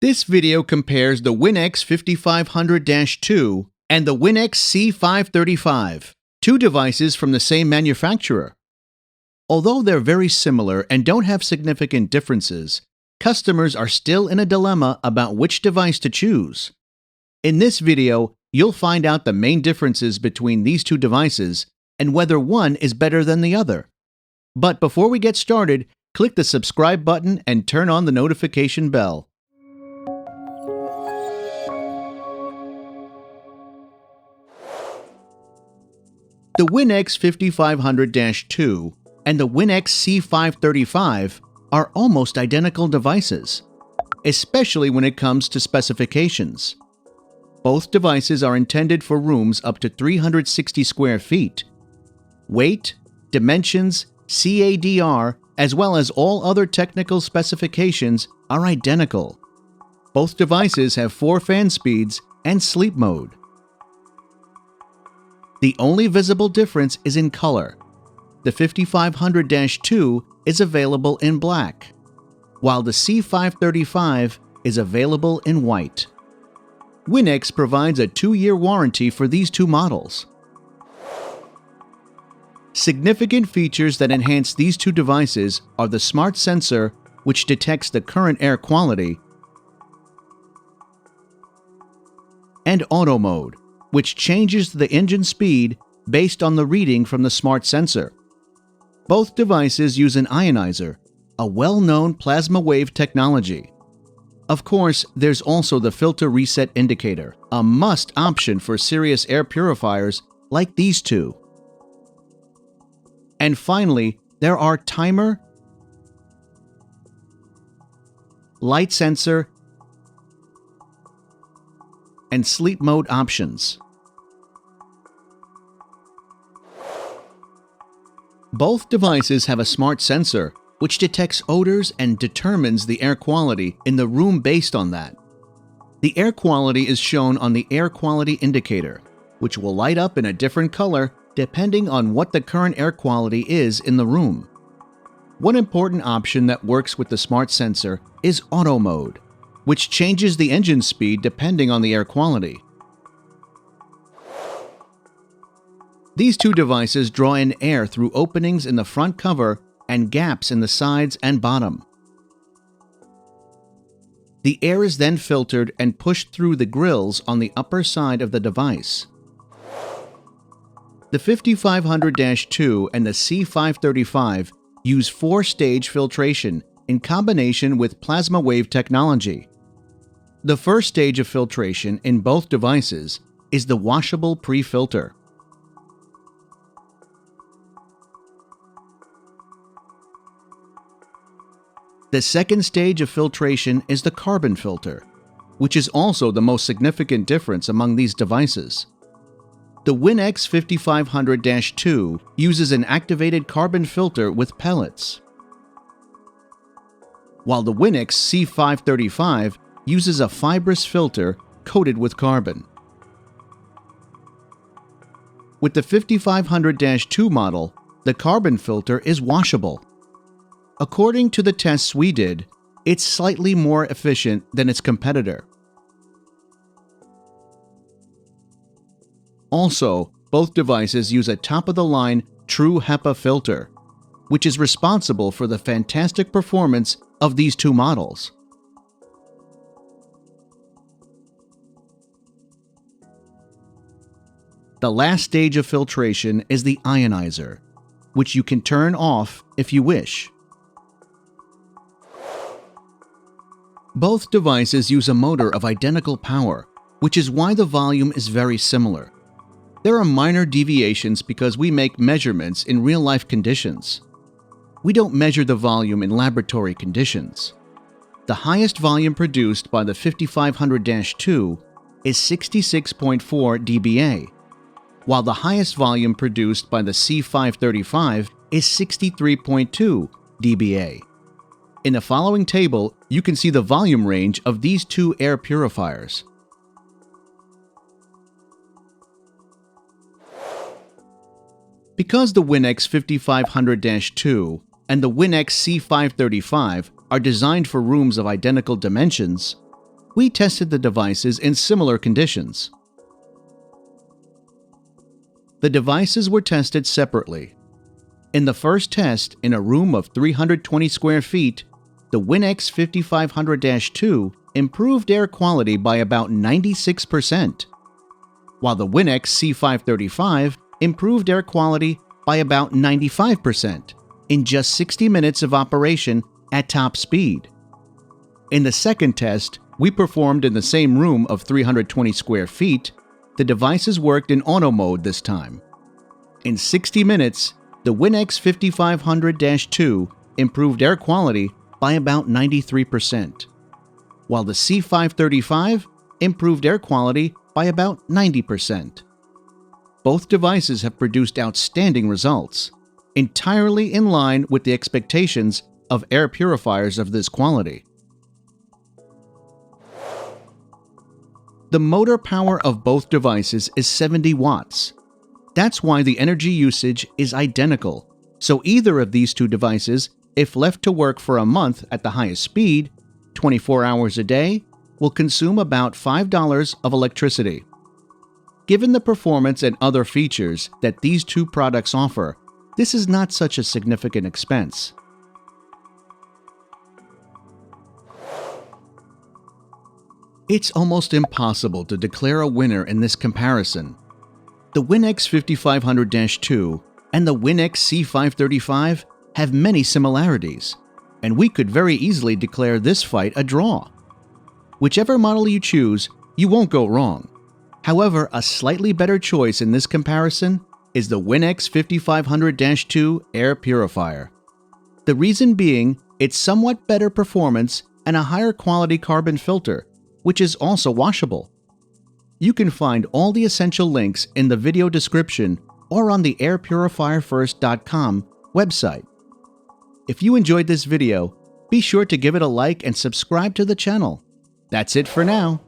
This video compares the Winix C535 and the Winix C535, two devices from the same manufacturer. Although they're very similar and don't have significant differences, customers are still in a dilemma about which device to choose. In this video, you'll find out the main differences between these two devices and whether one is better than the other. But before we get started, click the subscribe button and turn on the notification bell. The Winix C535 and the Winix C535 are almost identical devices, especially when it comes to specifications. Both devices are intended for rooms up to 360 square feet. Weight, dimensions, CADR, as well as all other technical specifications are identical. Both devices have 4 fan speeds and sleep mode. The only visible difference is in color. The C535 is available in black, while the C535 is available in white. Winix provides a 2-year warranty for these two models. Significant features that enhance these two devices are the smart sensor, which detects the current air quality, and auto mode, which changes the engine speed based on the reading from the smart sensor. Both devices use an ionizer, a well-known plasma wave technology. Of course, there's also the filter reset indicator, a must option for serious air purifiers like these two. And finally, there are timer, light sensor, and sleep mode options. Both devices have a smart sensor, which detects odors and determines the air quality in the room based on that. The air quality is shown on the air quality indicator, which will light up in a different color depending on what the current air quality is in the room. One important option that works with the smart sensor is auto mode, which changes the engine speed depending on the air quality. These two devices draw in air through openings in the front cover and gaps in the sides and bottom. The air is then filtered and pushed through the grills on the upper side of the device. The C535 and the C535 use 4-stage filtration in combination with plasma wave technology. The first stage of filtration in both devices is the washable pre-filter. The second stage of filtration is the carbon filter, which is also the most significant difference among these devices. The Winix C535 uses an activated carbon filter with pellets, while the Winix C535 uses a fibrous filter coated with carbon. With the C535 model, the carbon filter is washable. According to the tests we did, it's slightly more efficient than its competitor. Also, both devices use a top-of-the-line true HEPA filter, which is responsible for the fantastic performance of these two models. The last stage of filtration is the ionizer, which you can turn off if you wish. Both devices use a motor of identical power, which is why the volume is very similar. There are minor deviations because we make measurements in real-life conditions. We don't measure the volume in laboratory conditions. The highest volume produced by the C535 is 66.4 dBA, while the highest volume produced by the C535 is 63.2 dBA. In the following table, you can see the volume range of these two air purifiers. Because the Winix C535 and the Winix C535 are designed for rooms of identical dimensions, we tested the devices in similar conditions. The devices were tested separately. In the first test, in a room of 320 square feet, the Winix C535 improved air quality by about 96%, while the Winix C535 improved air quality by about 95% in just 60 minutes of operation at top speed. In the second test, we performed in the same room of 320 square feet. The devices worked in auto mode this time. In 60 minutes, the Winix C500-2 improved air quality by about 93%, while the C535 improved air quality by about 90%. Both devices have produced outstanding results, entirely in line with the expectations of air purifiers of this quality. The motor power of both devices is 70 watts. That's why the energy usage is identical, so either of these two devices, if left to work for a month at the highest speed, 24 hours a day, will consume about $5 of electricity. Given the performance and other features that these two products offer, this is not such a significant expense. It's almost impossible to declare a winner in this comparison. The Winix C500-2 and the Winix C535 have many similarities, and we could very easily declare this fight a draw. Whichever model you choose, you won't go wrong. However, a slightly better choice in this comparison is the Winix C500-2 air purifier. The reason being its somewhat better performance and a higher quality carbon filter, which is also washable. You can find all the essential links in the video description or on the airpurifierfirst.com website. If you enjoyed this video, be sure to give it a like and subscribe to the channel. That's it for now.